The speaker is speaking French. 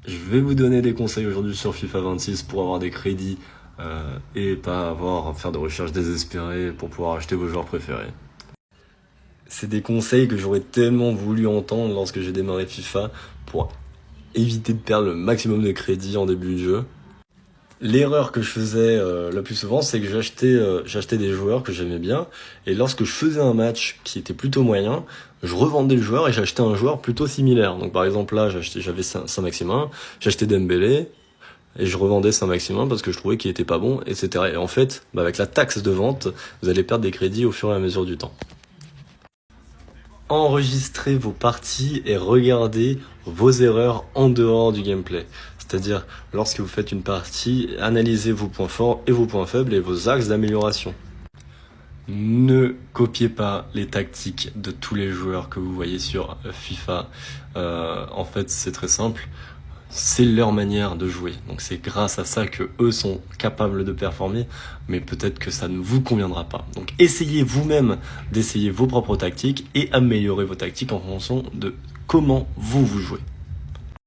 Je vais vous donner des conseils aujourd'hui sur FIFA 26 pour avoir des crédits et pas avoir à faire de recherches désespérées pour pouvoir acheter vos joueurs préférés. C'est des conseils que j'aurais tellement voulu entendre lorsque j'ai démarré FIFA pour éviter de perdre le maximum de crédits en début de jeu. L'erreur que je faisais le plus souvent, c'est que j'achetais des joueurs que j'aimais bien, et lorsque je faisais un match qui était plutôt moyen, je revendais le joueur et j'achetais un joueur plutôt similaire. Donc par exemple là, j'avais Saint-Maximin, j'achetais Dembélé, et je revendais Saint-Maximin parce que je trouvais qu'il était pas bon, etc. Et en fait, avec la taxe de vente, vous allez perdre des crédits au fur et à mesure du temps. Enregistrez vos parties et regardez vos erreurs en dehors du gameplay. C'est-à-dire, lorsque vous faites une partie, analysez vos points forts et vos points faibles et vos axes d'amélioration. Ne copiez pas les tactiques de tous les joueurs que vous voyez sur FIFA. En fait, c'est très simple. C'est leur manière de jouer. Donc c'est grâce à ça que eux sont capables de performer, mais peut-être que ça ne vous conviendra pas. Donc essayez vous-même d'essayer vos propres tactiques et améliorez vos tactiques en fonction de comment vous jouez.